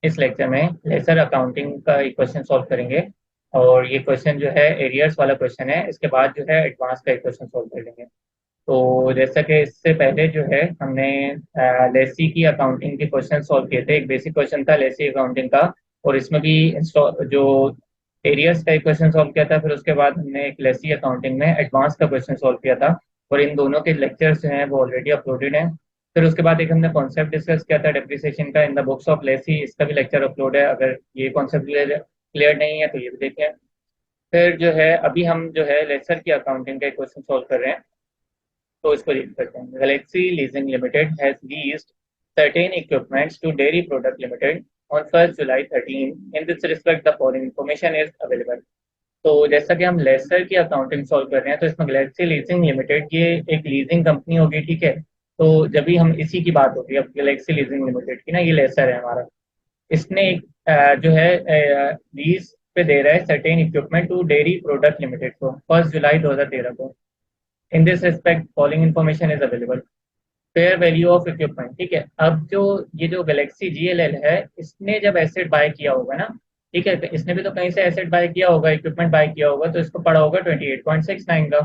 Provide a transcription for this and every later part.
इस लेक्चर में laser accounting का एक क्वेश्चन सॉल्व करेंगे। और ये क्वेश्चन जो है एरियर्स वाला क्वेश्चन है। इसके बाद जो है एडवांस का एक क्वेश्चन सॉल्व कर लेंगे। तो जैसा कि इससे पहले जो है हमने लेसी की अकाउंटिंग के क्वेश्चन सॉल्व किए थे। एक बेसिक क्वेश्चन था लेसी अकाउंटिंग का, और इसमें भी जो एरियर्स का एक क्वेश्चन सॉल्व किया था। फिर उसके बाद हमने एक लेसी अकाउंटिंग में एडवांस का क्वेश्चन सॉल्व किया था। और इन दोनों के लेक्चर्स जो हैं वो ऑलरेडी अपलोडेड हैं। फिर उसके बाद एक हमने कॉन्सेप्ट डिस्कस किया था डेप्रिसिएशन का in the books of Lesi. इसका भी लेक्चर अपलोड है, अगर ये कॉन्सेप्ट क्लियर नहीं है तो ये भी देखें। फिर जो है अभी हम जो है लेसर की अकाउंटिंग का एक क्वेश्चन सॉल्व कर रहे हैं। तो इसको रीड करते हैं। Galaxy Leasing Limited has leased certain equipments to Dairy Product Limited on 1st July 13. In this respect, the following information is available. तो जैसा कि हम लेसर की अकाउंटिंग सॉल्व कर रहे हैं, तो इसमें गैलेक्सी लीजिंग लिमिटेड ये एक लीजिंग कंपनी होगी, ठीक है। तो जब भी हम इसी की बात होगी, अब गैलेक्सी लीजिंग लिमिटेड की ना, ये लेसर है हमारा। इसने एक जो है लीज पे दे रहा है certain equipment to Dairy Product Limited को 1 जुलाई 2013 को। In this respect following information is available. Fair value of equipment, ठीक है। अब जो ये जो गैलेक्सी जीएलएल है, इसने जब एसेट बाय किया होगा ना, ठीक है, तो इसने भी तो कहीं से एसेट बाय किया होगा, इक्विपमेंट बाय किया होगा, तो इसको पड़ा होगा 28.69 का।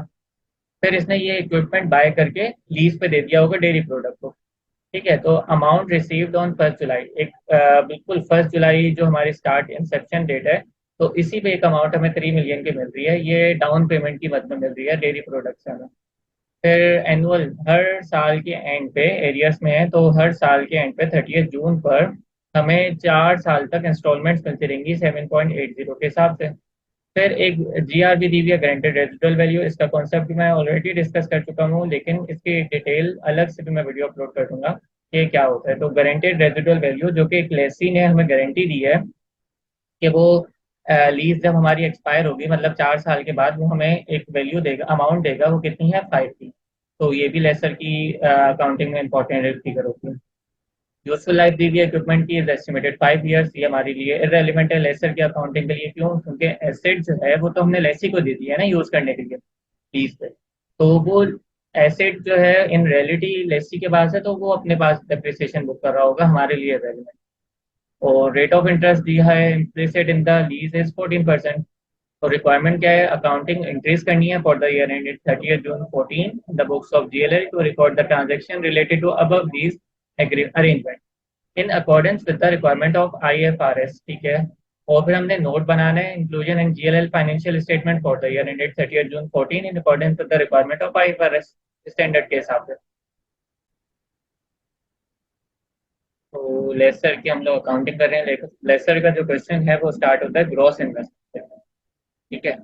फिर इसने ये इक्विपमेंट बाय करके लीज पे दे दिया होगा डेयरी प्रोडक्ट को, ठीक है। तो अमाउंट रिसीव्ड ऑन 1 जुलाई, एक बिल्कुल 1 जुलाई जो हमारी स्टार्ट इंसेप्शन डेट है, तो इसी पे एक अमाउंट हमें 3 मिलियन की मिल रही है। ये डाउन पेमेंट की मद में मिल रही है डेयरी प्रोडक्ट से हमें। फिर एनुअल, हर साल के एंड पे एरियर्स में है, तो हर साल के एंड पे 30 जून पर हमें 4 साल तक इंस्टॉलमेंट्स मिलती रहेंगी 7.80 के हिसाब से। फिर एक जीआरबी दी हुई है, गारंटेड रेजिडुअल वैल्यू। इसका कॉन्सेप्ट भी मैं ऑलरेडी डिस्कस कर चुका हूँ, लेकिन इसकी डिटेल अलग से भी मैं वीडियो अपलोड कर दूंगा कि क्या होता है। तो गारंटेड रेजिडुअल वैल्यू जो कि एक लेसी ने हमें गारंटी दी है कि वो लीज जब हमारी एक्सपायर होगी, मतलब 4 साल के बाद, वो हमें एक वैल्यू देगा, अमाउंट देगा। वो कितनी है? 5 की। तो ये भी लेसर की अकाउंटिंग में इंपॉर्टेंट फिगर होती है। यूजफुल लाइफ दी हुई इक्विपमेंट की इज एस्टिमेटेड 5 ईयर्स। ये हमारे लिए इररेलेवेंट है लेसर की अकाउंटिंग के लिए। क्यों? क्योंकि एसेट जो है वो तो हमने लेसी को दे दी है ना यूज करने के लिए लीज पे। तो वो एसेट जो है इन रियलिटी लेसी के पास है, तो वो अपने पास डेप्रिसिएशन बुक कर रहा होगा, हमारे लिए रेलिवेंट। और रेट ऑफ इंटरेस्ट दिया है implicit in the lease is 14%। तो रिक्वायरमेंट क्या है? अकाउंटिंग इंक्रीज करनी है for the year ended 30 June 14 the books of GLL to record the transaction related to above these arrangement in accordance with the requirement of IFRS, ठीक है। और फिर हमने नोट बनाना है, inclusion in GLL financial statement for the year ended 30 June 14 in accordance with the requirement of IFRS standard के हिसाब से। तो लेसर की हम लोग अकाउंटिंग कर रहे हैं। लेसर का जो क्वेश्चन है वो स्टार्ट होता है ग्रॉस इन्वेस्टमेंट, ठीक है।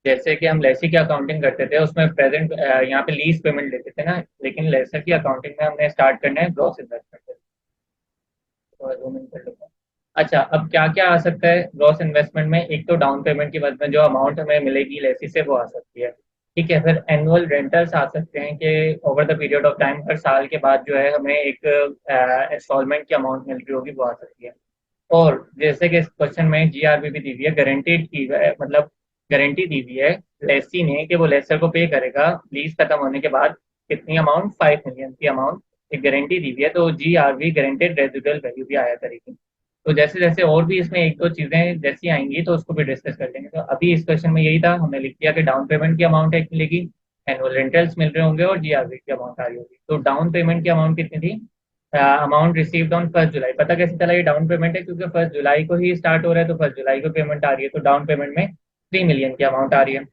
जैसे कि हम लेसी की अकाउंटिंग करते थे, उसमें प्रेजेंट यहाँ पे लीज पेमेंट लेते थे ना, लेकिन लेसर की अकाउंटिंग में हमने स्टार्ट करना है ग्रॉस इन्वेस्टमेंट। तो 2 मिनट कर लेते हैं। अच्छा, अब क्या क्या आ सकता है ग्रॉस इन्वेस्टमेंट में? एक तो डाउन पेमेंट की मद में जो अमाउंट हमें मिलेगी लेसी से, वो आ सकती है, ठीक है। फिर एनुअल रेंटल्स आ सकते हैं कि over the period of time, हर साल के बाद जो है हमें एक इंस्टॉलमेंट की अमाउंट मिल रही होगी, वो आ सकती है। और जैसे कि इस क्वेश्चन में जीआरबी भी दी हुई है, गारंटीड की मतलब गारंटी दी हुई है लेसी ने कि वो लेसर को पे करेगा लीज खत्म होने के बाद। कितनी अमाउंट? 5 मिलियन की अमाउंट एक गारंटी दी हुई है। तो जीआरबी गारंटेड रेजिडुअल वैल्यू भी आया करेगी। तो जैसे जैसे और भी इसमें एक दो चीजें जैसी आएंगी तो उसको भी डिस्कस कर लेंगे। तो अभी इस क्वेश्चन में यही था, हमने लिख दिया कि डाउन पेमेंट की अमाउंट एक मिलेगी, एनुअल रेंटल्स मिल रहे होंगे, और जीआरबी की अमाउंट आ रही होगी। तो डाउन पेमेंट की अमाउंट कितनी थी? अमाउंट रिसीव्ड ऑन 1 जुलाई। पता कैसे चला ये डाउन पेमेंट है? क्योंकि 1 जुलाई को ही स्टार्ट हो रहा है, तो 1 जुलाई को पेमेंट आ रही है, तो डाउन पेमेंट में 3 मिलियन की अमाउंट आ रही है।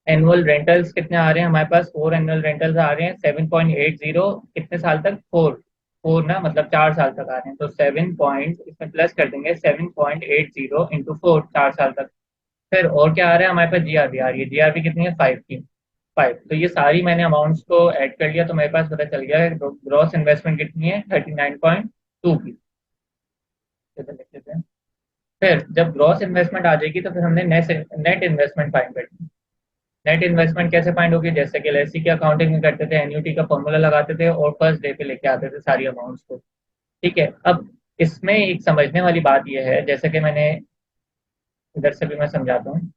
एनुअल रेंटल्स कितने आ रहे हैं हमारे पास? 4 एनुअल रेंटल्स आ रहे हैं 7.80। कितने साल तक? 4 4 ना, मतलब 4 साल तक आ रहे हैं। तो 7 पॉइंट इसमें प्लस कर देंगे, 7.80 इंटू 4, 4 साल तक। फिर और क्या आ रहा है हमारे पास? जीआरबी आ रही है। जीआरबी कितनी है? 5 की। 5। तो ये सारी मैंने अमाउंट्स को ऐड कर लिया, तो मेरे पास पता चल गया है ग्रॉस इन्वेस्टमेंट कितनी है, 39.2 की। इधर लिख लेते हैं। फिर जब ग्रॉस इन्वेस्टमेंट आ जाएगी, तो फिर हमने नेट इन्वेस्टमेंट फाइंड करनी है। नेट इन्वेस्टमेंट कैसे फाइंड होगी? जैसे कि एलआईसी की अकाउंटिंग में करते थे, एन्युटी का फॉर्मूला लगाते थे और फर्स्ट डे पे लेके आते थे सारी अमाउंट्स को, ठीक है। अब इसमें एक समझने वाली बात यह है, जैसे कि मैंने इधर से भी मैं समझाता हूँ,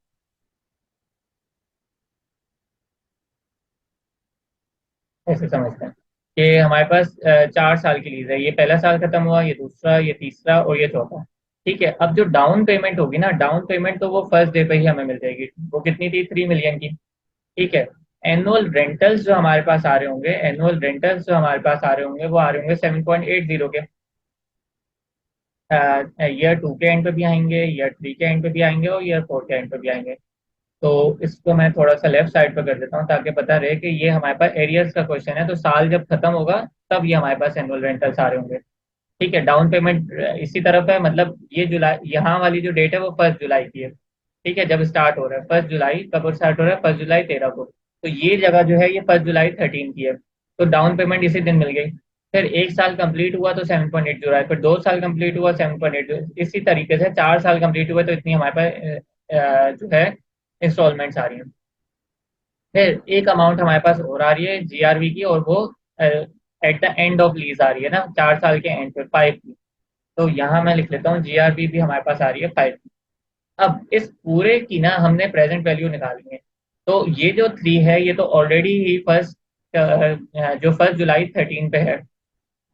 ऐसे समझते हैं। कि हमारे पास 4 साल की लीज है, ये पहला साल खत्म हुआ, ये दूसरा, ये तीसरा और ये चौथा। ठीक है, अब जो डाउन पेमेंट होगी ना, डाउन पेमेंट तो वो फर्स्ट डे पे ही हमें मिल जाएगी। वो कितनी थी? 3 मिलियन की। ठीक है। एनुअल रेंटल्स जो हमारे पास आ रहे होंगे, एनुअल रेंटल्स जो हमारे पास आ रहे होंगे वो आ रहे होंगे 7.80 के। ईयर 2 के एंड पे भी आएंगे, ईयर 3 के एंड पे भी आएंगे और ईयर 4 के एंड पे भी आएंगे। तो इसको मैं थोड़ा सा लेफ्ट साइड पर कर देता हूँ ताकि पता रहे कि ये हमारे पास एरियर्स का क्वेश्चन है, तो साल जब खत्म होगा तब ये हमारे पास एनुअल रेंटल्स आ रहे होंगे। ठीक है, डाउन पेमेंट इसी तरफ है, मतलब ये जुलाई, यहाँ वाली जो डेट है वो 1 जुलाई की है। ठीक है, जब स्टार्ट हो रहा है 1 जुलाई, कब स्टार्ट हो रहा है? 1 जुलाई 13 को। तो ये जगह जो है ये 1 जुलाई 13 की है। तो डाउन पेमेंट इसी दिन मिल गई। फिर 1 साल कंप्लीट हुआ तो 7.80 है, फिर 2 साल कंप्लीट हुआ 7.80, इसी तरीके से 4 साल कंप्लीट हुए तो इतनी हमारे पास जो है इंस्टॉलमेंट्स आ रही हैं। फिर एक अमाउंट हमारे पास और आ रही है जीआरवी की, और वो at the end of lease आ रही है ना, 4 साल के एंड पे 5 की। तो यहाँ मैं लिख लेता हूँ जीआरबी भी हमारे पास आ रही है 5 की। अब इस पूरे की ना हमने प्रेजेंट वैल्यू निकालनी है। तो ये जो 3 है ये तो ऑलरेडी ही फर्स्ट, जो 1 जुलाई 13 पे है,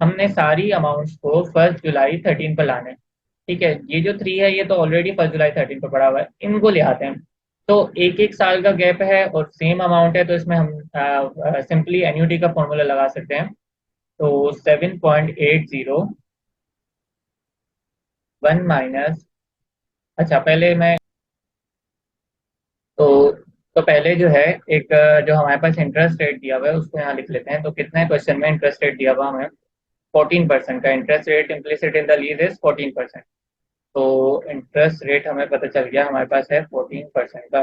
हमने सारी अमाउंट्स को 1 जुलाई 13 पर लाना है। ठीक है, ये जो 3 है ये तो ऑलरेडी 1 जुलाई 13 पर पड़ा हुआ है, इनको ले आते हैं। तो एक एक साल का गैप है और सेम अमाउंट है, तो इसमें हम सिंपली एन्युटी का फॉर्मूला लगा सकते हैं। तो 7.80, वन माइनस, अच्छा पहले मैं, तो तो पहले जो है एक जो हमारे पास इंटरेस्ट रेट दिया हुआ है उसको यहाँ लिख लेते हैं। तो कितना है क्वेश्चन में इंटरेस्ट रेट दिया हुआ हमें? 14% का interest rate implicit in the lease is 14%। तो इंटरेस्ट रेट हमें पता चल गया हमारे पास है 14% का,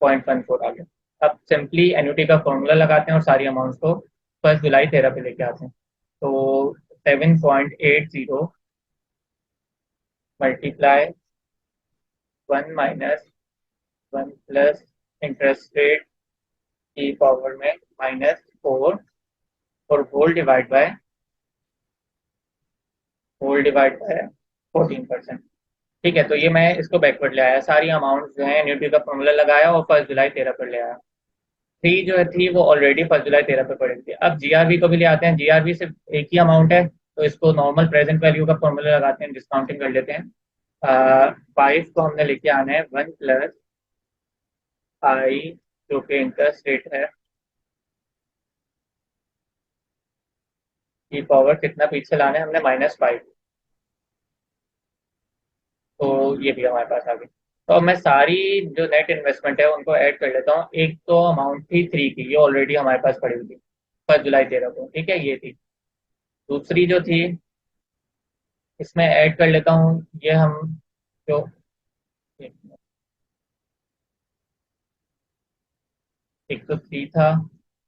0.14 आ गया। अब सिंपली एन्युटी का फॉर्मूला लगाते हैं और सारी अमाउंट्स को 1 जुलाई 13 पे लेके आते हैं। तो 7.80 मल्टीप्लाई 1 - 1 प्लस इंटरेस्ट रेट की पावर में -4, और होल डिवाइड बाय 14%। ठीक है, तो ये मैं इसको बैकवर्ड ले आया, सारी अमाउंट जो है न्यूटन का फॉर्मूला लगाया और 1 जुलाई 13 पर ले आया। 3 जो है थी वो ऑलरेडी 1 जुलाई 13 पे पड़ी थी। अब जीआरबी को भी ले आते हैं, जीआरबी सिर्फ एक ही अमाउंट है, तो इसको नॉर्मल प्रेजेंट वैल्यू का फॉर्मूला लगाते हैं, डिस्काउंटिंग कर लेते हैं। 5 को हमने लेके आना है 1 + I, जो कि इंटरेस्ट रेट है, की पावर कितना पीछे लाना है हमने? -5। तो ये भी हमारे पास आ गई। तो अब मैं सारी जो नेट इन्वेस्टमेंट है उनको ऐड कर लेता हूँ। एक तो अमाउंट थी 3 की, ये ऑलरेडी हमारे पास पड़ी हुई थी 1 जुलाई 13 को। ठीक है, ये थी। दूसरी जो थी इसमें ऐड कर लेता हूँ, ये हम जो, एक तो 3 था,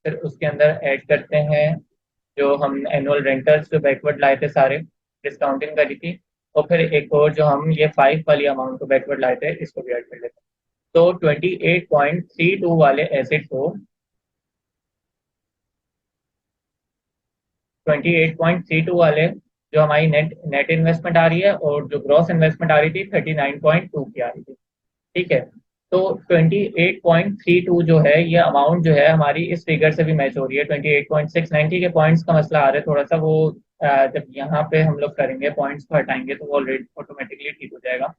फिर उसके अंदर ऐड करते हैं जो हम एनुअल रेंटल्स जो बैकवर्ड लाए थे सारे, डिस्काउंटिंग करी थी। और फिर एक और जो हम ये 5 वाली अमाउंट को बैकवर्ड लाए थे, इसको भी ऐड कर लेते हैं। तो 28.32 वाले एसेट को, 28.32 वाले जो हमारी नेट नेट इन्वेस्टमेंट आ रही है, और जो ग्रॉस इन्वेस्टमेंट आ रही थी 39.2 की आ रही थी। ठीक है, तो 28.32 जो है ये अमाउंट जो है हमारी इस फिगर से भी मैच हो रही है 28.69। ठीक है, पॉइंट्स का मसला आ रहा है थोड़ा सा, वो जब यहाँ पे हम लोग करेंगे पॉइंट्स को हटाएंगे तो वो ऑलरेडी ऑटोमेटिकली ठीक हो जाएगा।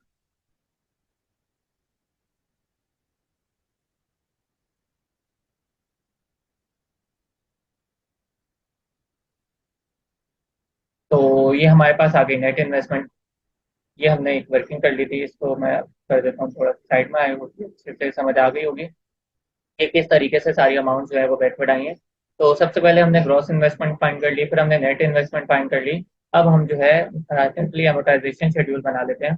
तो ये हमारे पास आ गई नेट इन्वेस्टमेंट। ये हमने एक वर्किंग कर ली थी, इसको मैं कर देता हूँ थोड़ा साइड में, आई होगी अच्छे से समझ आ गई होगी कि किस तरीके से सारी अमाउंट जो है वो बैकवर्ड आई है। तो सबसे पहले हमने ग्रॉस इन्वेस्टमेंट फाइंड कर ली, फिर हमने नेट इन्वेस्टमेंट फाइंड कर ली। अब हम जो है सिंपली एमोटाइजेशन शेड्यूल बना लेते हैं।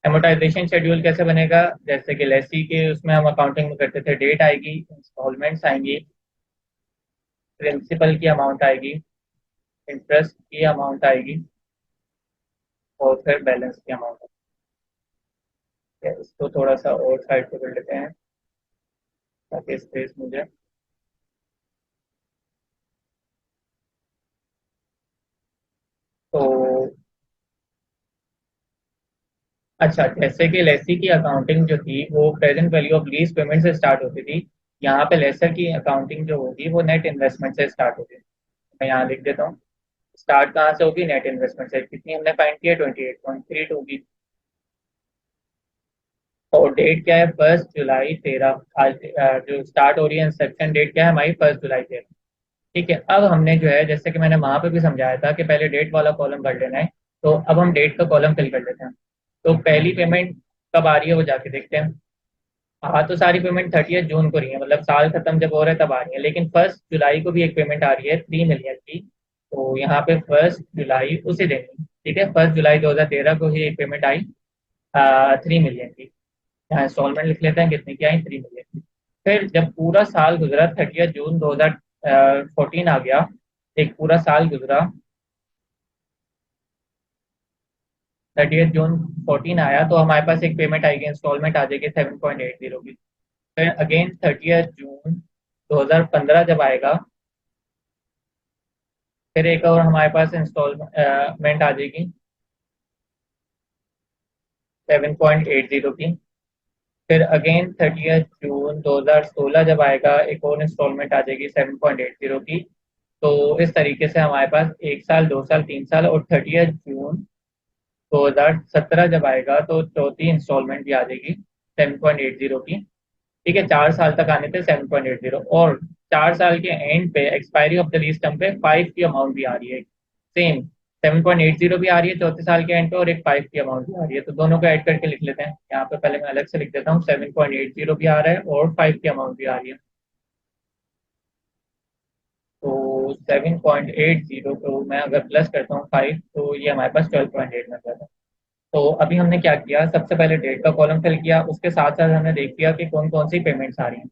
एमोटाइजेशन शेड्यूल कैसे बनेगा? जैसे कि लेसी के उसमें हम अकाउंटिंग में करते थे, डेट आएगी, इंस्टॉलमेंट्स आएंगी, प्रिंसिपल की अमाउंट आएगी, इंटरेस्ट की अमाउंट आएगी, और फिर बैलेंस की अमाउंट आएगी। इसको थोड़ा सा और साइड पे कर लेते हैं ताकि स्पेस मुझे, तो अच्छा, जैसे कि लेसी की अकाउंटिंग जो थी वो present value of lease payment से स्टार्ट होती थी, यहाँ पे लेसर की अकाउंटिंग जो होगी वो नेट इन्वेस्टमेंट से स्टार्ट होगी। मैं यहाँ लिख देता हूँ। स्टार्ट कहाँ से होगी? नेट इन्वेस्टमेंट से। कितनी हमने फाइंड किया? 28.32 की। और डेट क्या है? 1 जुलाई 13। आज जो स्टार्ट हो रही है इंसेप्शन डेट क्या है हमारी? 1 जुलाई 13। ठीक है, अब हमने जो है जैसे कि मैंने वहां पे भी समझाया था कि पहले डेट वाला कॉलम भर लेना है। तो अब हम डेट का कॉलम फिल कर लेते हैं। तो पहली पेमेंट कब आ रही है वो जाके देखते हैं। हाँ, तो सारी पेमेंट 30 जून को रही है, मतलब साल खत्म जब हो रहा है तब आ रही है। लेकिन 1 जुलाई को भी एक पेमेंट आ रही है 3 मिलियन की। तो यहाँ पे 1 जुलाई उसी दिन, ठीक है, 1 जुलाई 2013 को ही एक पेमेंट आई 3 मिलियन की। यहाँ इंस्टॉलमेंट लिख लेते हैं कितनी की आई? 3 मिलियन की। फिर जब पूरा साल गुजरा, 30 जून 2014 आ गया, एक पूरा साल गुजरा, 30 जून 14 आया, तो हमारे पास एक पेमेंट आएगी, इंस्टॉलमेंट आ जाएगी 7.80 की। फिर अगेन 30 जून 2015 जब आएगा, फिर एक और हमारे पास इंस्टॉलमेंट आ जाएगी 7.80 की। फिर अगेन 30 जून 2016 जब आएगा, एक और इंस्टॉलमेंट आ जाएगी 7.80 की। तो इस तरीके से हमारे पास 1 साल, 2 साल, 3 साल, और 30 जून 2017 जब आएगा तो चौथी इंस्टॉलमेंट भी आ जाएगी 7.80 की। ठीक है, 4 साल तक आने थे 7.80। और 4 साल के एंड पे expiry of the lease term पे 5 की अमाउंट भी आ रही है, सेम 7.80 भी आ रही है चौथे साल के एंड पे, और एक 5 की अमाउंट भी आ रही है। तो दोनों को ऐड करके लिख लेते हैं। यहाँ पे पहले मैं अलग से लिख देता हूँ, 7.80 भी आ रहा है और 5 की अमाउंट भी आ रही है। तो 7.80 को मैं अगर प्लस करता हूँ 5, तो ये हमारे पास 12.8 में जाता है। तो अभी हमने क्या किया, सबसे पहले डेट का कॉलम फिल किया, उसके साथ साथ हमने देख लिया कि कौन कौन सी पेमेंट्स आ रही हैं।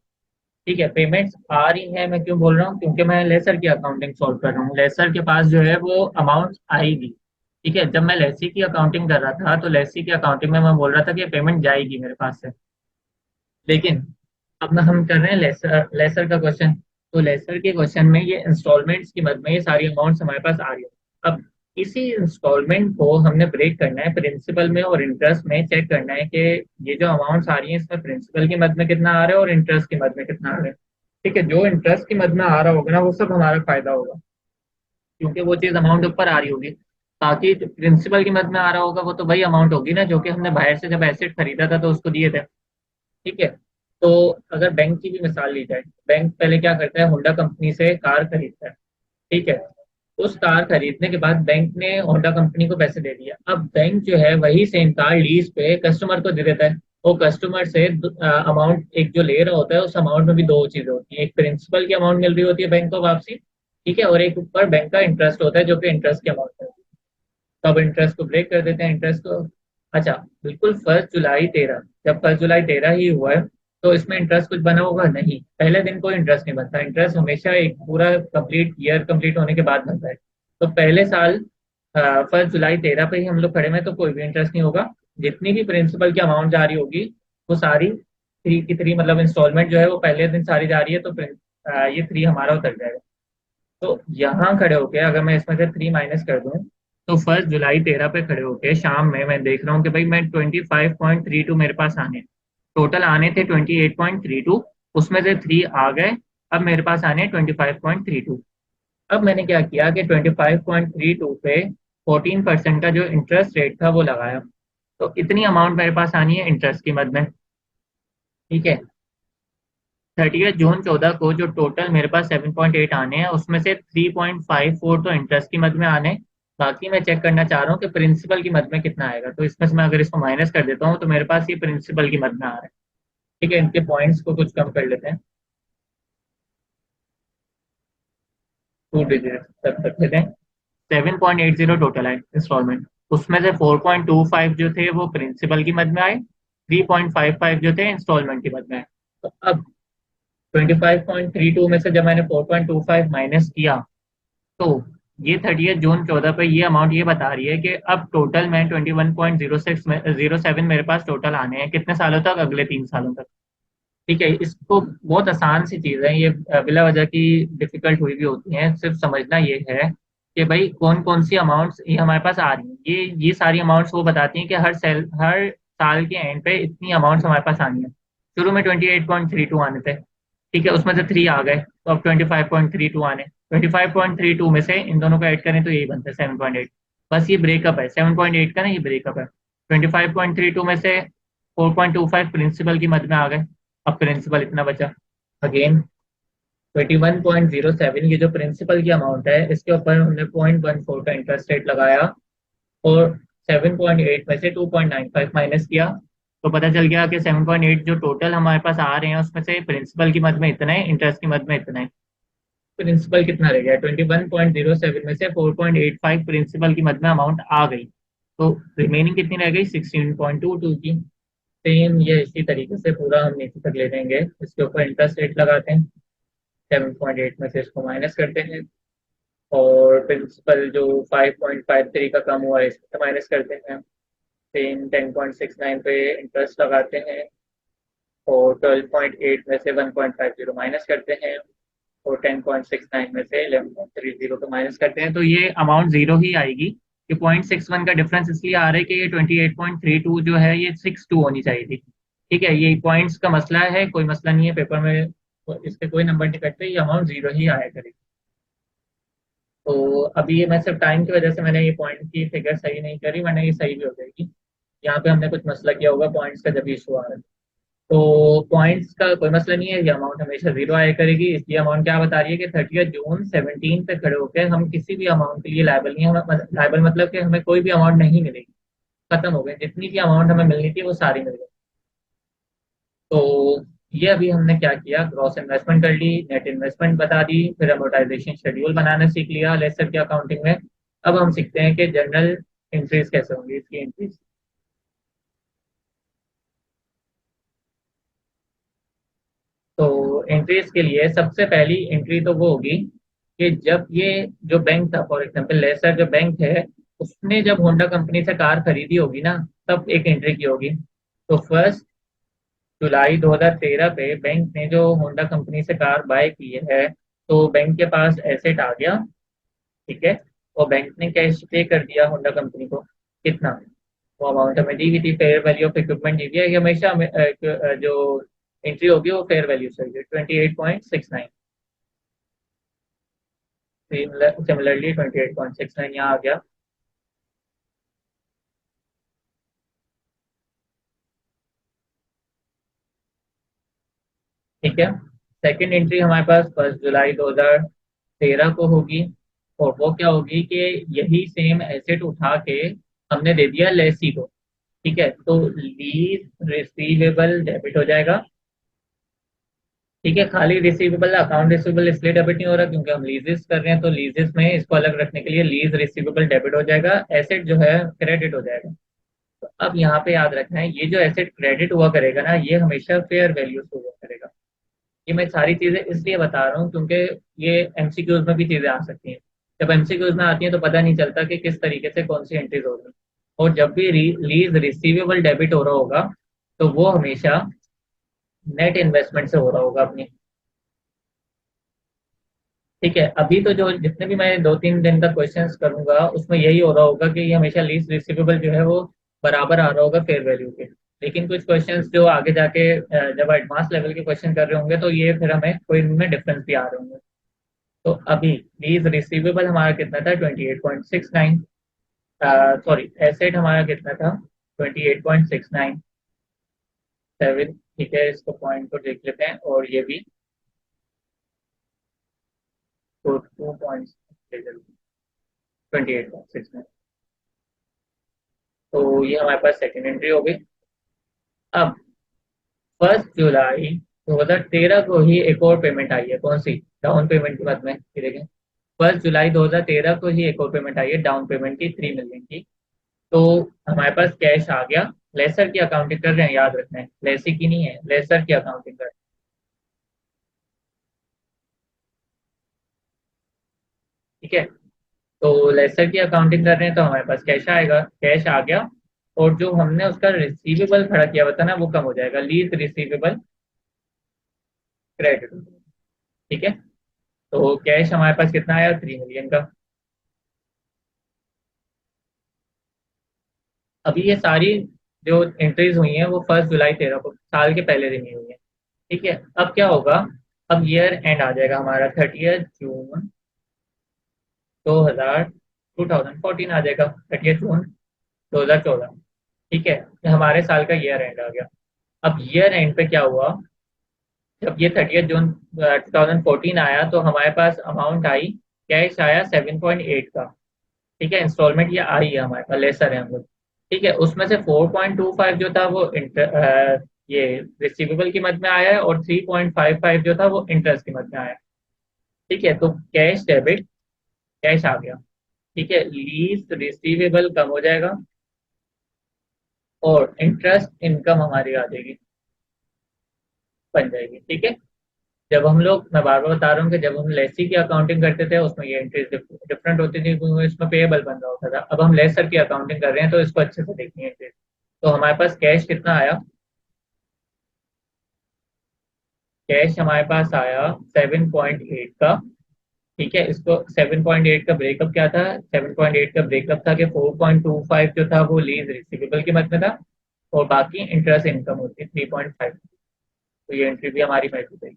ठीक है, पेमेंट्स आ रही है, मैं क्यों बोल रहा हूँ? क्योंकि मैं लेसर की अकाउंटिंग सॉल्व कर रहा हूँ। लेसर के पास जो है वो अमाउंट आएगी। ठीक है, जब मैं लेसी की अकाउंटिंग कर रहा था तो लेसी की अकाउंटिंग में मैं बोल रहा था कि पेमेंट जाएगी मेरे पास से। लेकिन अब ना हम कर रहे हैं लेसर लेसर का क्वेश्चन। तो लेसर के क्वेश्चन में ये इंस्टॉलमेंट्स की मद में ये सारी अमाउंट्स हमारे पास आ रही है। अब इसी इंस्टॉलमेंट को हमने ब्रेक करना है, प्रिंसिपल में और इंटरेस्ट में चेक करना है कि ये जो अमाउंट्स आ रही है इसमें प्रिंसिपल की मद में कितना आ रहा है और इंटरेस्ट की मद में कितना आ रहा है। ठीक है, जो इंटरेस्ट की मद में आ रहा होगा ना वो सब हमारा फायदा होगा, क्योंकि वो चीज अमाउंट ऊपर आ रही होगी। बाकी प्रिंसिपल की मद में आ रहा होगा वो तो वही अमाउंट होगी ना जो कि हमने बाहर से जब एसेट खरीदा था तो उसको दिए थे। ठीक है, तो अगर बैंक की भी मिसाल ली जाए, बैंक पहले क्या करता है, होंडा कंपनी से कार खरीदता है। ठीक है, उस कार खरीदने के बाद बैंक ने होंडा कंपनी को पैसे दे दिया। अब बैंक जो है वही सेम कार लीज पे कस्टमर को दे देता है। वो कस्टमर से अमाउंट एक जो ले रहा होता है, उस अमाउंट में भी दो चीजें होती हैं, एक प्रिंसिपल की अमाउंट मिल रही होती है बैंक को वापसी। ठीक है, और एक ऊपर बैंक का इंटरेस्ट होता है जो कि इंटरेस्ट की अमाउंट है। तो अब इंटरेस्ट को ब्रेक कर देते हैं, इंटरेस्ट को। अच्छा, बिल्कुल 1 जुलाई 13, जब 1 जुलाई 13 ही हुआ है, तो इसमें इंटरेस्ट कुछ बना होगा? नहीं, पहले दिन कोई इंटरेस्ट नहीं बनता। इंटरेस्ट हमेशा एक पूरा कंप्लीट ईयर कंप्लीट होने के बाद बनता है। तो पहले साल 1 जुलाई 13 पे ही हम लोग खड़े में, तो कोई भी इंटरेस्ट नहीं होगा। जितनी भी प्रिंसिपल की अमाउंट जा रही होगी वो सारी 3 की 3, मतलब इंस्टॉलमेंट जो है वो पहले दिन सारी जा रही है, तो ये 3 हमारा उतर जाएगा। तो यहाँ खड़े होके अगर मैं इसमें से 3 माइनस कर दूं, तो 1 जुलाई 13 पे खड़े होके शाम में मैं देख रहा हूँ कि भाई मैं 25.32 मेरे पास आने, टोटल आने थे 28.32, उसमें से 3 आ गए। अब मेरे पास आने 25.32। अब मैंने क्या किया कि 25.32 पे 14% का जो इंटरेस्ट रेट था वो लगाया। तो इतनी अमाउंट मेरे पास आनी है इंटरेस्ट की मद में। ठीक है, 30 जून 2014 को जो टोटल मेरे पास 7.8 आने हैं उसमें से 3.54 तो इंटरेस्ट की मद में आने। बाकी मैं चेक करना चाह रहा हूँ कि प्रिंसिपल की मद में कितना आएगा। तो इसमें से मैं अगर इसको माइनस कर देता हूँ तो मेरे पास ये प्रिंसिपल की मद में आ रहा है। ठीक है, इनके पॉइंट्स को कुछ कम कर लेते हैं, 2 डिजिट तक रख लेते हैं। 7.80 टोटल है इंस्टॉलमेंट, उसमें से 4.25 जो थे वो प्रिंसिपल की मद में आए, 3.55 जो थे इंस्टॉलमेंट की मद में आए। तो अब 25.32 में से जब मैंने 4.25 माइनस किया, तो ये 30 जून 2014 पे ये अमाउंट ये बता रही है कि अब टोटल में 21.0607 मेरे पास टोटल आने हैं कितने सालों तक? अगले 3 सालों तक। ठीक है, इसको बहुत आसान सी चीज़ है ये, बिला वजह की डिफिकल्ट हुई भी होती हैं। सिर्फ समझना ये है कि भाई कौन कौन सी अमाउंट्स ये हमारे पास आ रही हैं। ये सारी अमाउंट्स वो बताती हैं कि हर साल के एंड पे इतनी अमाउंट्स हमारे पास आनी है। शुरू में 28.32 आने थे, ठीक है, उसमें से 3 आ गए, तो अब 25.32 आने, 25.32 में से इन दोनों को ऐड करें तो यही बनता है 7.8। बस ये ब्रेकअप है 7.8 का ना, ये ब्रेकअप है। 25.32 में से 4.25 प्रिंसिपल की मद में आ गए। अब प्रिंसिपल इतना बचा। अगेन 21.07, ये जो प्रिंसिपल की अमाउंट है इसके ऊपर हमने 0.14 का इंटरेस्ट रेट लगाया, और 7.8 में से 2.95 माइनस किया, तो पता चल गया कि 7.8 जो टोटल हमारे पास आ रहे हैं उसमें से प्रिंसिपल की मद में इतना है, इंटरेस्ट की मद में इतना है। प्रिंसिपल कितना रह गया, 21.07 में से 4.85 प्रिंसिपल की मद में अमाउंट आ गई, तो रिमेनिंग कितनी रह गई, 16.22 की। सेम ये इसी तरीके से पूरा हम नीचे तक ले जाएंगे, इसके ऊपर इंटरेस्ट रेट लगाते हैं, 7.8 में से इसको माइनस करते हैं, और प्रिंसिपल जो 5.53 का कम हुआ है इसको माइनस करते हैं, फिर 10.69 पे इंटरेस्ट लगाते हैं, और 12.8 में से 1.50 माइनस करते हैं, और 10.69 में से 11.30 को माइनस करते हैं, तो ये अमाउंट जीरो ही आएगी। कि 0.61 का डिफरेंस इसलिए आ रहा है कि ये 28.32 जो है ये 62 होनी चाहिए थी। ठीक है, ये पॉइंट्स का मसला है, कोई मसला नहीं है पेपर में, तो इसके कोई नंबर नहीं कटते, ये अमाउंट जीरो ही आया करेगी। तो अभी ये मैं सिर्फ टाइम की वजह से मैंने ये पॉइंट की फिगर सही नहीं करी, वरना ये सही भी हो जाएगी। यहाँ पे हमने कुछ मसला किया होगा पॉइंट्स का जब इशू आ रहा है। तो पॉइंट्स का कोई मसला नहीं है, ये अमाउंट हमेशा जीरो आया करेगी, इसलिए अमाउंट क्या बता रही है कि 30 जून 17 पे खड़े होकर हम किसी भी अमाउंट के लिए लायबल नहीं है, लायबल मतलब कि हमें कोई भी अमाउंट नहीं मिलेगी, खत्म हो गई, जितनी भी अमाउंट हमें मिलनी थी वो सारी मिल गई। तो ये अभी हमने क्या किया, ग्रॉस इन्वेस्टमेंट कर ली, नेट इन्वेस्टमेंट बता दी, फिर अमोर्टाइजेशन शेड्यूल बनाना सीख लिया लेसर की अकाउंटिंग में। अब हम सीखते हैं कि जनरल एंट्रीज कैसे होंगी, इसकी एंट्रीज। तो एंट्रीज के लिए सबसे पहली एंट्री तो वो होगी कि जब ये जो बैंक था, फॉर एग्जांपल लेसर जो बैंक है, उसने जब होंडा कंपनी से कार खरीदी होगी ना, तब एक एंट्री की होगी। तो 1 जुलाई 2013 पे बैंक ने जो होंडा कंपनी से कार बाय की है, तो बैंक के पास एसेट आ गया। ठीक है, और बैंक ने कैश पे कर दिया होंडा कंपनी को, कितना, वो अमाउंट हमें दी हुई थी, फेयर वैल्यू ऑफ इक्विपमेंट दी हुई है, ये हमेशा जो एंट्री होगी वो फेयर वैल्यू से होगी, 28.69। सिमिलरली 28.69 यहाँ आ गया। ठीक है, सेकंड एंट्री हमारे पास 1 जुलाई 2013 को होगी, और वो क्या होगी कि यही सेम एसेट उठा के हमने दे दिया लेसी को। ठीक है, तो लीज रिसीवेबल डेबिट हो जाएगा। ठीक है, खाली रिसीवेबल, अकाउंट रिसीवेबल इसलिए डेबिट नहीं हो रहा क्योंकि हम लीजेस कर रहे हैं, तो लीजेस में इसको अलग रखने के लिए लीज रिसीवेबल डेबिट हो जाएगा, एसेट जो है क्रेडिट हो जाएगा। तो अब यहाँ पे याद रखना है, ये जो एसेट क्रेडिट हुआ करेगा ना, ये हमेशा फेयर वैल्यू से हुआ करेगा। ये मैं सारी चीजें इसलिए बता रहा हूँ क्योंकि ये एमसीक्यूज में भी चीजें आ सकती हैं। जब एमसीक्यूज में आती हैं तो पता नहीं चलता कि किस तरीके से कौन सी एंट्रीज हो रही हैं। और जब भी लीज रिसीवेबल डेबिट हो रहा होगा, तो वो हमेशा नेट इन्वेस्टमेंट से हो रहा होगा अपनी। ठीक है, अभी तो जो जितने भी मैं 2-3 दिन तक क्वेश्चंस करूंगा उसमें यही हो रहा होगा कि ये हमेशा लीज रिसीवेबल जो है वो बराबर आ रहा होगा फेयर वैल्यू के। लेकिन कुछ क्वेश्चंस जो आगे जाके जब एडवांस लेवल के क्वेश्चन कर रहे होंगे तो ये फिर हमें कोई इनमें डिफरेंस भी आ रहे होंगे। तो अभी लीज रिसीवेबल हमारा कितना था, 28.69। सॉरी, एसेट हमारा कितना था, 28.697। ठीक है, इसको पॉइंट को देख लेते हैं, और ये भी तो 2 पॉइंट 28.6। तो ये हमारे पास सेकेंड एंट्री हो गई। अब 1 जुलाई 2013 को ही एक और पेमेंट आई है, कौन सी, डाउन पेमेंट के बाद में, ये देखें, 1 जुलाई 2013 को ही एक और पेमेंट आई है डाउन पेमेंट की, 3 मिलियन की। तो हमारे पास कैश आ गया। लेसर की अकाउंटिंग कर रहे हैं, याद रखना है, लेसी की नहीं है, लेसर की अकाउंटिंग कर रहे हैं। ठीक है, तो लेसर की अकाउंटिंग कर रहे हैं तो हमारे पास कैश आएगा, कैश आ गया, और जो हमने उसका रिसीवेबल खड़ा किया हुआ था ना वो कम हो जाएगा, लीज रिसीवेबल क्रेडिट। ठीक है, तो कैश हमारे पास कितना आया, 3 मिलियन का। अभी ये सारी जो एंट्रीज हुई हैं वो 1 जुलाई 13 को, साल के पहले दिन ही हुई है। ठीक है, अब क्या होगा, अब ईयर एंड आ जाएगा हमारा 30 जून 2000 2014 आ जाएगा, 30 जून 2014। ठीक है, ये हमारे साल का ईयर एंड आ गया। अब ईयर एंड पे क्या हुआ, जब ये 30 जून 2014 आया तो हमारे पास अमाउंट आई, कैश आया 7.8 का। ठीक है, इंस्टॉलमेंट ये आई है हमारे पास, लेसर है हम लोग। ठीक है, उसमें से 4.25 जो था वो ये रिसीवेबल की मद में आया है, और 3.55 जो था वो इंटरेस्ट की मद में आया है। ठीक है, तो कैश डेबिट, कैश आ गया। ठीक है, लीज रिसीवेबल कम हो जाएगा, और इंटरेस्ट इनकम हमारी आ जाएगी, बन जाएगी। ठीक है, जब हम लोग, मैं बार बार बता रहा हूँ कि जब हम लेसी की अकाउंटिंग करते थे उसमें ये एंट्रीज डिफरेंट होती थी, क्योंकि इसमें पेएबल बन रहा होता था। अब हम लेसर की अकाउंटिंग कर रहे हैं तो इसको अच्छे से देखनी है एंट्रीज। तो हमारे पास कैश कितना आया, कैश हमारे पास आया 7.8 का। ठीक है, इसको 7.8 का ब्रेकअप क्या था, 7.8 का ब्रेकअप था कि 4.25 जो था वो लीज रिसीवेबल की मद में था, और बाकी इंटरेस्ट इनकम होती है 3.5। तो ये एंट्री भी हमारी मैच हो गई।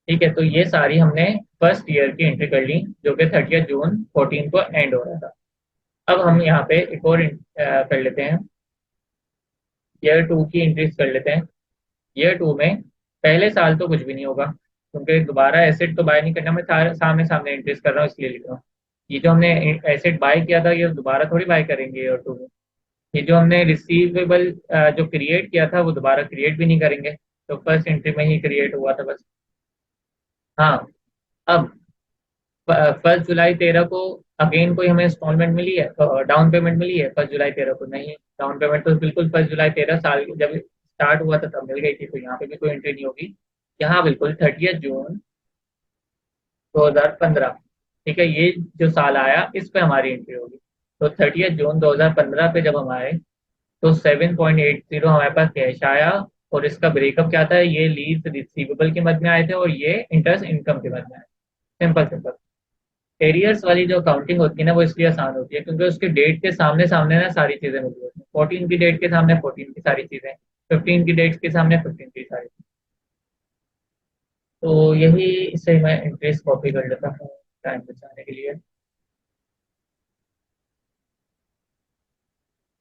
ठीक है, तो ये सारी हमने फर्स्ट ईयर की एंट्री कर ली, जो कि 30 जून 14 को एंड हो रहा था। अब हम यहाँ पे एक और कर लेते हैं, ईयर टू की एंट्रीज कर लेते हैं। ईयर टू में पहले साल तो कुछ भी नहीं होगा, क्योंकि दोबारा एसेट तो बाय नहीं करना, मैं सामने सामने एंट्रीज कर रहा हूँ इसलिए लिख रहा हूँ। ये जो हमने एसेट बाय किया था ये दोबारा थोड़ी बाय करेंगे ईयर टू में। ये जो हमने रिसीवेबल जो क्रिएट किया था वो दोबारा क्रिएट भी नहीं करेंगे, तो फर्स्ट एंट्री में ही क्रिएट हुआ था बस। हाँ, अब 1 जुलाई 13 को अगेन कोई हमें इंस्टॉलमेंट मिली है, डाउन पेमेंट मिली है 1 जुलाई 13 को? नहीं, डाउन पेमेंट तो बिल्कुल 1 जुलाई 13 साल जब स्टार्ट हुआ था तब मिल गई थी, तो यहाँ पे भी कोई एंट्री नहीं होगी। यहाँ बिल्कुल 30 जून 2015। ठीक है, ये जो साल आया इस पे हमारी एंट्री होगी। तो 30 जून 2015 पे जब हम आए तो 7.80 हमारे पास कैश आया, और इसका ब्रेकअप क्या था, ये लीज रिसीवेबल के मद में आए थे और ये इंटरेस्ट इनकम के मद में आए। Simple simple. एरियर्स वाली जो अकाउंटिंग होती है ना वो इसलिए आसान होती है क्योंकि उसके डेट के सामने सामने ना सारी चीजें मिली होती हैं। 14 की डेट के सामने 14 की सारी चीजें, 15 की डेट के सामने 15 की सारी चीजें। तो यही, इससे मैं इंटरेस्ट कॉपी कर लेता हूँ टाइम बचाने के लिए।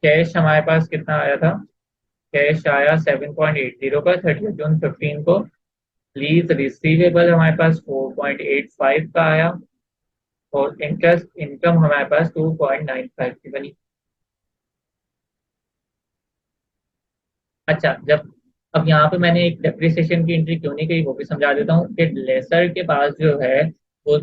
कैश हमारे पास कितना आया था, कैश आया 7.80 का 30 जून 15 को। लीज रिसीवेबल हमारे पास 4.85 का आया, और इंटरेस्ट इनकम हमारे पास 2.95 की बनी। अच्छा, जब, अब यहाँ पे मैंने एक डेप्रिसिएशन की एंट्री क्यों नहीं की वो भी समझा देता हूँ कि लेसर के पास जो है वो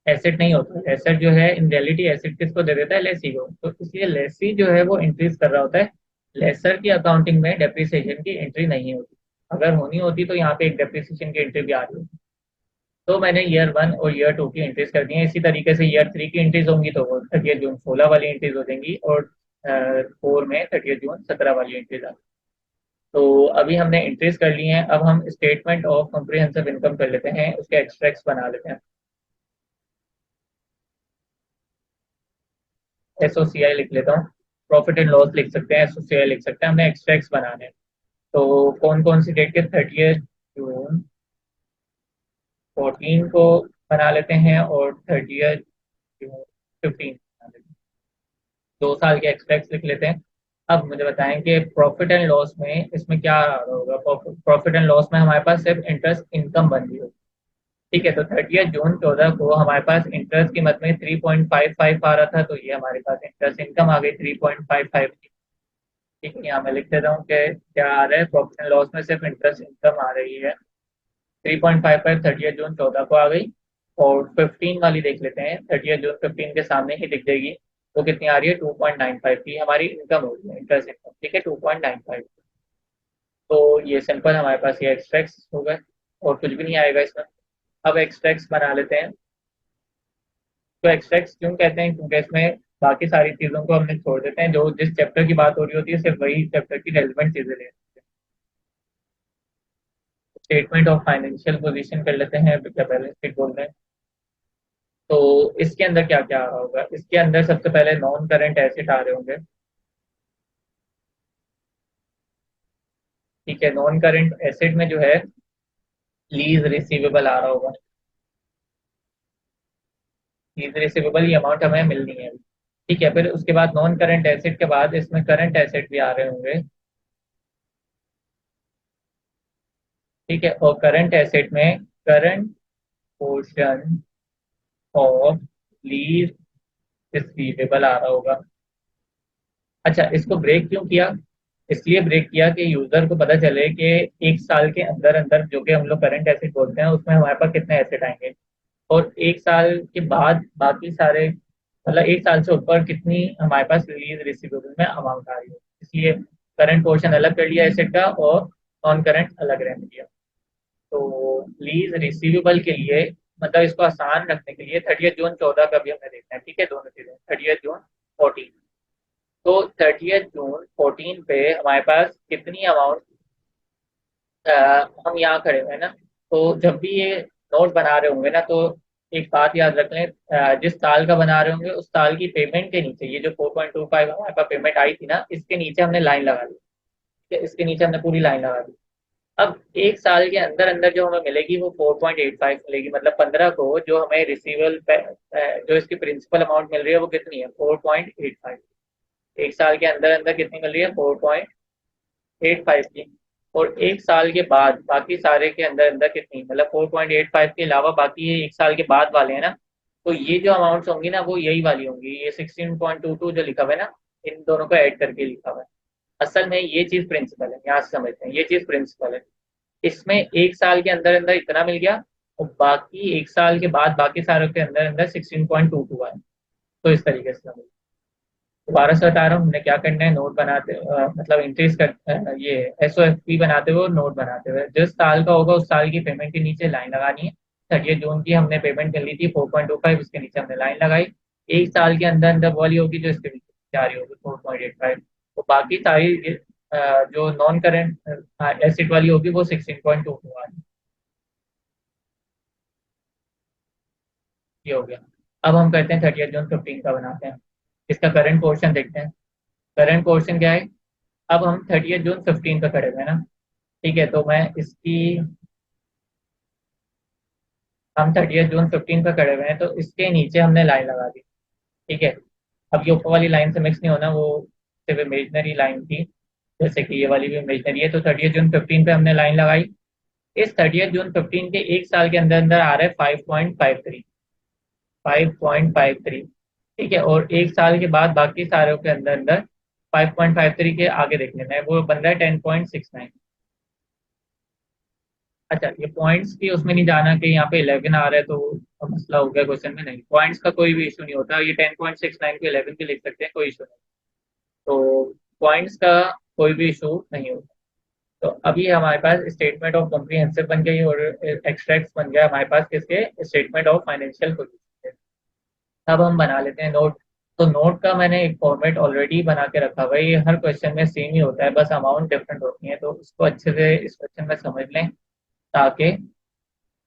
एसेट नहीं होता। एसेट जो है इन रियलिटी एसेट किसको दे देता है, लेसी को। तो इसलिए लेसी जो है वो इंक्रीज कर रहा होता है। लेसर की अकाउंटिंग में डेप्रिसिएशन की एंट्री नहीं होती। अगर होनी होती तो यहाँ पे एक डेप्रिसिएशन की एंट्री भी आ रही होती। तो मैंने ईयर वन और ईयर टू की एंट्रीज कर दी है। इसी तरीके से ईयर थ्री की एंट्रीज होंगी तो वो 30 जून 16 वाली एंट्रीज हो जाएंगी, और फोर में 30 जून 17 वाली एंट्रीज आ। तो अभी हमने एंट्रीज कर ली हैं, अब हम स्टेटमेंट ऑफ कॉम्प्रिहेंसिव इनकम कर लेते हैं, उसके एक्सट्रैक्ट्स बना लेते हैं। एसओसीआई लिख लेता हूँ, प्रॉफिट एंड लॉस लिख सकते हैं, एसओसीआई लिख सकते हैं, हमने एक्सट्रैक्ट्स बनाने हैं। तो कौन कौन सी डेट के, 30 जून 14 को बना लेते हैं, और 30 जून 15 बना लेते हैं। 2 साल के एक्सट्रैक्ट्स लिख लेते हैं। अब मुझे बताएं कि प्रॉफिट एंड लॉस में इसमें क्या आ रहा होगा। प्रॉफिट एंड लॉस में हमारे पास सिर्फ इंटरेस्ट इनकम बन रही होगी। ठीक है, तो 30 जून 14 को हमारे पास इंटरेस्ट की मद में 3.55 आ रहा था, तो ये हमारे पास इंटरेस्ट इनकम आ गई 3.55। ठीक है, यहाँ मैं लिख देता हूँ कि क्या आ रहा है, प्रॉफिट एंड लॉस में सिर्फ इंटरेस्ट इनकम आ रही है 3.55, 30 जून 14 को आ गई। और 15 वाली देख लेते हैं, 30 जून 15 के सामने ही दिख जाएगी। वो कितनी आ रही है, 2.95 की हमारी इनकम हो रही है, इंटरेस्ट इनकम। ठीक है, 2.95। तो ये सिंपल हमारे पास ये एक्सट्रैक्ट्स हो गए, और कुछ भी नहीं आएगा इसमें। अब एक्सट्रैक्ट्स बना लेते हैं। तो एक्सट्रैक्ट्स क्यों कहते हैं, क्योंकि इसमें बाकी सारी चीजों को हमने छोड़ देते हैं, जो जिस चैप्टर की बात हो रही होती है सिर्फ वही चैप्टर की रेलिवेंट चीजें ले। स्टेटमेंट ऑफ फाइनेंशियल पोजीशन कर लेते हैं, क्या बैलेंस शीट बोल रहे हैं। तो इसके अंदर क्या क्या आ रहा होगा, इसके अंदर सबसे पहले नॉन करंट एसेट आ रहे होंगे। ठीक है, नॉन करंट एसेट में जो है लीज रिसीवेबल आ रहा होगा। लीज रिसीवेबल ये अमाउंट हमें मिलनी है। ठीक है, फिर उसके बाद नॉन करंट एसेट के बाद इसमें करंट एसेट भी आ रहे होंगे। ठीक है, और करंट एसेट में current portion of lease receivable आ रहा होगा। अच्छा, इसको ब्रेक क्यों किया? इसलिए ब्रेक किया कि यूजर को पता चले कि एक साल के अंदर अंदर जो कि हम लोग करंट एसेट बोलते हैं उसमें हमारे पास कितने एसेट आएंगे, और एक साल के बाद बाकी सारे, मतलब एक साल से ऊपर कितनी हमारे पास रिलीज रिसीवेबल में अमाउंट आ रही है। इसलिए करंट पोर्शन अलग कर लिया एसेट का और नॉन करंट अलग रहने दिया। तो लीज रिसीवेबल के लिए, मतलब इसको आसान रखने के लिए 30 जून 2014 का भी हमें देखना है। ठीक है, दोनों चीजें 30 जून 2014। तो 30 जून 2014 पे हमारे पास कितनी अमाउंट, हम यहाँ खड़े हुए हैं ना, तो जब भी ये नोट बना रहे होंगे ना, तो एक बात याद रख लें, जिस साल का बना रहे होंगे उस साल की पेमेंट के नीचे ये जो 4.25 हमारे पास पेमेंट आई थी ना, इसके नीचे हमने लाइन लगा दी। ठीक है, इसके नीचे हमने पूरी लाइन लगा दी। अब एक साल के अंदर अंदर जो हमें मिलेगी वो 4.85 मिलेगी, मतलब 15 को जो हमें रिसीवल जो इसकी प्रिंसिपल अमाउंट मिल रही है वो कितनी है, 4.85। एक साल के अंदर अंदर कितनी मिल रही है, 4.85 की। और एक साल के बाद बाकी सारे के अंदर अंदर कितनी, मतलब 4.85 के अलावा बाकी ये एक साल के बाद वाले हैं ना, तो ये जो अमाउंट्स होंगी ना वो यही वाली होंगी, ये 16.22 जो लिखा हुआ है ना, इन दोनों को ऐड करके लिखा हुआ है। असल में ये चीज प्रिंसिपल है, यहाँ से समझते हैं, ये चीज प्रिंसिपल है। इसमें एक साल के अंदर अंदर इतना मिल गया, और बाकी एक साल के बाद बाकी सारों के अंदर अंदर 16.22 है। तो इस तरीके से समझ। दोबारा से बता रहा हूँ, हमने क्या करना है, नोट बनाते मतलब इंक्रीज कर ये एसओएफपी बनाते हुए और नोट बनाते हुए जिस साल का होगा उस साल की पेमेंट के नीचे लाइन लगानी है। 30 जून की हमने पेमेंट कर ली थी 4.25, उसके नीचे हमने लाइन लगाई। एक साल के अंदर अंदर वाली होगी जो इसके नीचे जा रही होगी 4.85। तो बाकी सारी जो नॉन करेंट एसिड वाली होगी वो 16.22 आ रही। ये हो गया। अब हम करते हैं 30 जून 2015 का बनाते हैं। इसका करंट पोर्शन देखते हैं। करंट पोर्शन क्या है? अब हम 30 जून 2015 पे खड़े हुए हैं ना। ठीक है, तो मैं इसकी, हम 30 जून 2015 पे खड़े हुए हैं तो इसके नीचे हमने लाइन लगा दी। ठीक है, अब ये ऊपर वाली लाइन से मिक्स नहीं होना, वो सिर्फ इमेजनरी लाइन थी, जैसे कि ये वाली भी इमेजनरी है। तो 30 जून 2015 पे हमने लाइन लगाई। इस 30 जून 2015 के एक साल के अंदर अंदर आ रहा है 5.53। 5.53। ठीक है, और एक साल के बाद बाकी सारों के अंदर अंदर 5.53 के आगे देख लेना है, वो बन रहा है 10.69। अच्छा, ये पॉइंट्स की उसमें नहीं जाना कि यहाँ पे 11 आ रहा है तो मसला हो गया क्वेश्चन में, नहीं, पॉइंट्स का कोई भी इशू नहीं होता, ये 10.69 को 11 भी लिख सकते हैं, कोई इशू नहीं। तो पॉइंट्स का कोई भी इशू नहीं होता। तो अभी हमारे पास स्टेटमेंट ऑफ कॉम्प्रिहेंसिव बन गई और एक्सट्रैक्ट बन गया हमारे पास किसके, स्टेटमेंट ऑफ फाइनेंशियल पोजीशन। अब हम बना लेते हैं नोट। तो नोट का मैंने एक फॉर्मेट ऑलरेडी बना के रखा हुआ है, ये हर क्वेश्चन में सेम ही होता है, बस अमाउंट डिफरेंट होती है, तो उसको अच्छे से इस क्वेश्चन में समझ लें ताकि,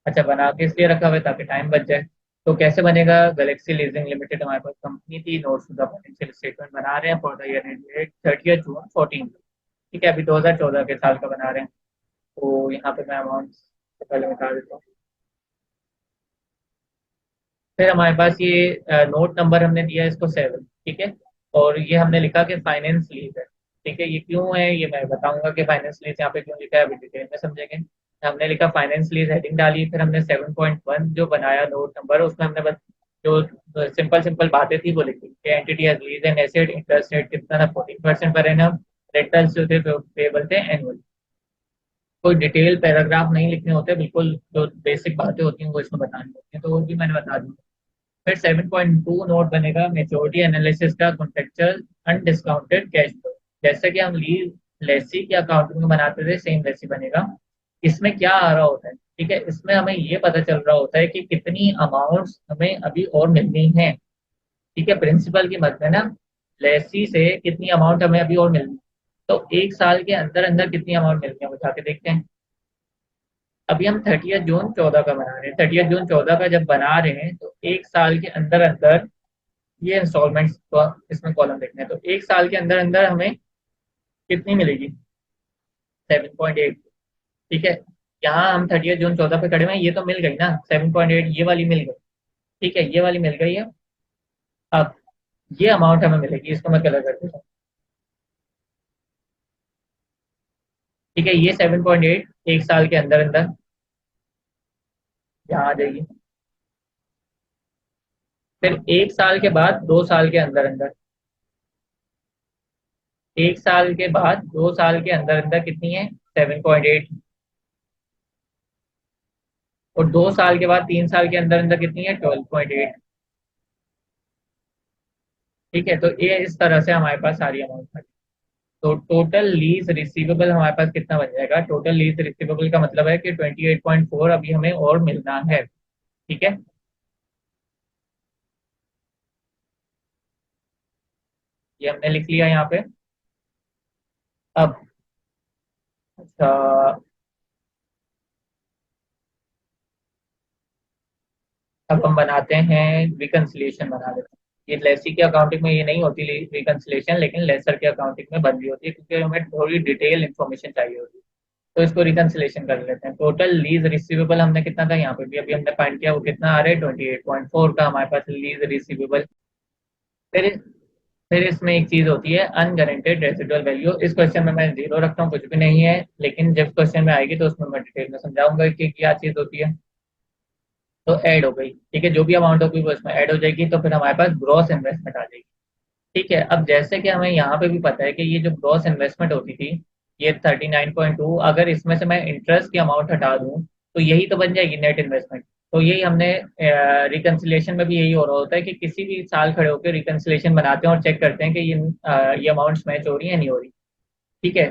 अच्छा बना के इसलिए रखा हुआ है ताकि टाइम बच जाए। तो कैसे बनेगा, गैलेक्सी लीजिंग लिमिटेड हमारे पास कंपनी थी, नोट्स का फाइनेंशियल स्टेटमेंट बना रहे हैं फॉर द ईयर एंडेड 30 जून 2014। ठीक है, अभी 2014 के साल का बना रहे हैं। तो यहाँ पे मैं अमाउंट से पहले बता देता हूँ। फिर हमारे पास ये नोट नंबर हमने दिया है इसको 7। ठीक है, और ये हमने लिखा कि फाइनेंस लीज है। ठीक है, ये क्यों है ये मैं बताऊंगा कि फाइनेंस लीज यहाँ पे क्यों लिखा है, अभी डिटेल में समझेंगे। हमने लिखा फाइनेंस लीज हेडिंग डाली, फिर हमने 7.1 जो बनाया नोट नंबर, उसमें हमने बस जो सिंपल सिंपल बातें थी वो लिखी कि entity has lease and asset, interest rate कितना था, 14% पर एनम, रेंटल्स जो थे पेबल थे एनुअल। कोई डिटेल पैराग्राफ नहीं लिखने होते, बिल्कुल जो बेसिक बातें होती हैं वो इसमें बतानी होती हैं, तो वो भी मैंने बता दी। फिर 7.2 नोट बनेगा मेच्योरिटी एनालिसिस का कॉन्टेक्चुअल अनडिस्काउंटेड कैश फ्लो। जैसे कि हम लीज लेसी की अकाउंटिंग में बनाते थे सेम वैसी बनेगा। इसमें क्या आ रहा होता है, ठीक है, इसमें हमें ये पता चल रहा होता है कि कितनी अमाउंट्स हमें अभी और मिलनी है। ठीक है, प्रिंसिपल की मत में ना, लेसी से कितनी अमाउंट हमें अभी और मिलनी है। तो एक साल के अंदर अंदर कितनी अमाउंट मिलनी है वो जाके देखते हैं। अभी हम 30 जून 2014 का बना रहे हैं, 30 जून 2014 का जब बना रहे हैं तो एक साल के अंदर अंदर ये इंस्टॉलमेंट्स को इसमें कॉलम देखना है, तो एक साल के अंदर अंदर हमें कितनी मिलेगी, 7.8। ठीक है, यहाँ हम 30 जून 14 पे खड़े हुए हैं, ये तो मिल गई ना 7.8, ये वाली मिल गई। ठीक है, ये वाली मिल गई है। अब ये अमाउंट हमें मिलेगी, इसको मैं कलर कर देता हूँ। ठीक है, ये 7.8 एक साल के अंदर अंदर यहाँ आ जाएगी। फिर एक साल के बाद 2 साल के अंदर अंदर, एक साल के बाद 2 साल के अंदर अंदर कितनी है? 7.8। और 2 साल के बाद 3 साल के अंदर अंदर कितनी है? 12.8। ठीक है, तो ये इस तरह से हमारे पास सारी अमाउंट है। तो टोटल लीज रिसीवेबल हमारे पास कितना बन जाएगा? टोटल लीज रिसीवेबल का मतलब है कि 28.4 अभी हमें और मिलना है। ठीक है, ये हमने लिख लिया यहाँ पे। अब अच्छा, अब हम बनाते हैं, रिकन्सिलिएशन बना लेते हैं। ये लेसी की अकाउंटिंग में ये नहीं होती रिकन्सिलिएशन, लेकिन लेसर की अकाउंटिंग में बन रही होती है, क्योंकि हमें थोड़ी डिटेल इन्फॉर्मेशन चाहिए होती है। तो इसको रिकन्सिलेशन कर लेते हैं। टोटल लीज रिसीवेबल हमने कितना था यहाँ पे भी अभी हमने फाइंड किया, वो कितना आ रहा है? 28.4 का हमारे पास लीज रिसीवेबल। फिर फिर इसमें एक चीज होती है अनगारंटेड रेसिडुअल वैल्यू। इस क्वेश्चन में मैं जीरो रखता हूँ, कुछ भी नहीं है, लेकिन जब क्वेश्चन में आएगी तो उसमें मैं डिटेल में समझाऊंगा कि क्या चीज होती है। तो ऐड हो गई, ठीक है, जो भी अमाउंट होगी वो इसमें ऐड हो जाएगी, तो फिर हमारे पास ग्रॉस इन्वेस्टमेंट आ जाएगी। ठीक है, अब जैसे कि हमें यहाँ पे भी पता है कि ये जो ग्रॉस इन्वेस्टमेंट होती थी, ये 39.2, अगर इसमें से मैं इंटरेस्ट की अमाउंट हटा दूं तो यही तो बन जाएगी नेट इन्वेस्टमेंट। तो यही हमने रिकन्सिलेशन में भी यही हो रहा होता है कि किसी भी साल खड़े होकर रिकन्सिलेशन बनाते हैं और चेक करते हैं कि ये अमाउंट्स मैच हो रही है नहीं हो रही। ठीक है,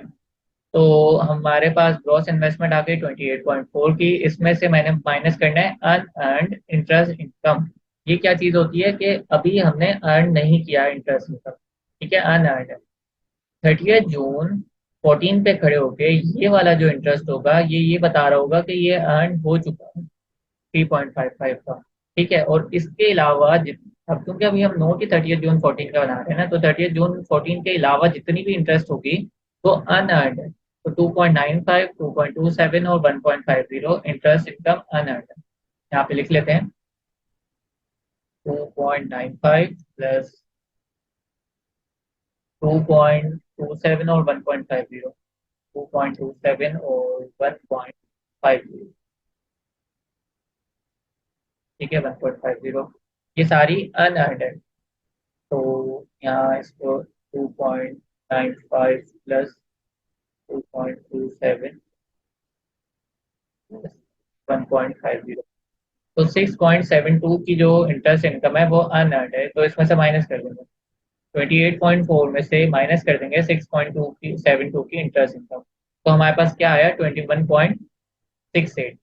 तो हमारे पास ग्रॉस इन्वेस्टमेंट आ गई 28.4 की, इसमें से मैंने माइनस करना है अनअर्न्ड इंटरेस्ट इनकम। ये क्या चीज होती है कि अभी हमने अर्न नहीं किया इंटरेस्ट इनकम। ठीक है, अनअर्न्ड है। 30 जून 14 पे खड़े होके ये वाला जो इंटरेस्ट होगा ये बता रहा होगा कि ये अर्न हो चुका है 3.55 का। ठीक है, और इसके अलावा अब क्योंकि अभी हम नोट ही 30 जून 14 का बना रहे हैं ना, तो 30 जून 14 के अलावा जितनी भी इंटरेस्ट होगी वो अनअर्न्ड है। तो 2.95, 2.27 और 1.50 इंटरेस्ट इनकम अनअर्न्ड है। यहाँ पे लिख लेते हैं 2.95 प्लस 2.27 और 1.50, 2.27 और 1.50। ठीक है, 1.50, ये सारी अनअर्न्ड है। तो यहाँ इसको 2.95 प्लस 2.27 प्लस 1.50, तो 6.72 की जो इंटरेस्ट इनकम है वो अनअर्न्ड है, तो इसमें से माइनस कर देंगे। 28.4 में से माइनस कर देंगे 6.72 की इंटरेस्ट इनकम, तो हमारे पास क्या आया? 21.68।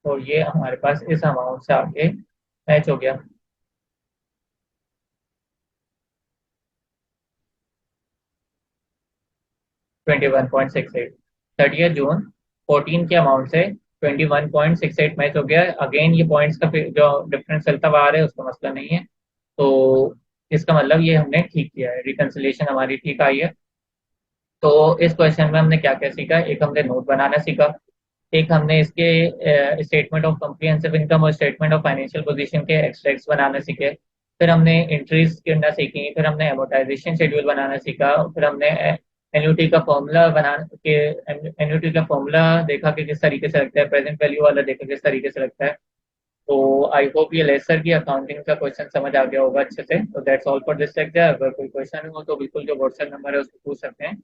और ये हमारे पास इस अमाउंट से आगे मैच हो गया। 21.68, 30 जून 14 के अमाउंट से 21.68 मैच हो गया। अगेन ये पॉइंट्स का जो डिफरेंस चलता हुआ आ रहा है उसका मसला नहीं है। तो इसका मतलब ये हमने ठीक किया है, रिकन्सिलेशन हमारी ठीक आई है। तो इस क्वेश्चन में हमने क्या क्या सीखा? एक हमने नोट बनाना सीखा, एक हमने इसके स्टेटमेंट ऑफ कॉम्प्रिहेंसिव इनकम और स्टेटमेंट ऑफ फाइनेंशियल पोजीशन के एक्सट्रैक्ट्स बनाना सीखे। फिर हमने एंट्रीज करना सीखी, फिर हमने एमोटाइजेशन शेड्यूल बनाना सीखा, फिर हमने एन्युटी का फॉर्मूला बना के एन्युटी का फॉर्मूला देखा कि किस तरीके से लगता है, प्रेजेंट वैल्यू वाला देखा किस तरीके से लगता है। तो आई होप ये लेसर की अकाउंटिंग का क्वेश्चन समझ आ गया होगा अच्छे से। तो that's all for this lecture. अगर कोई क्वेश्चन हो तो बिल्कुल जो व्हाट्सएप नंबर है उसको पूछ सकते हैं।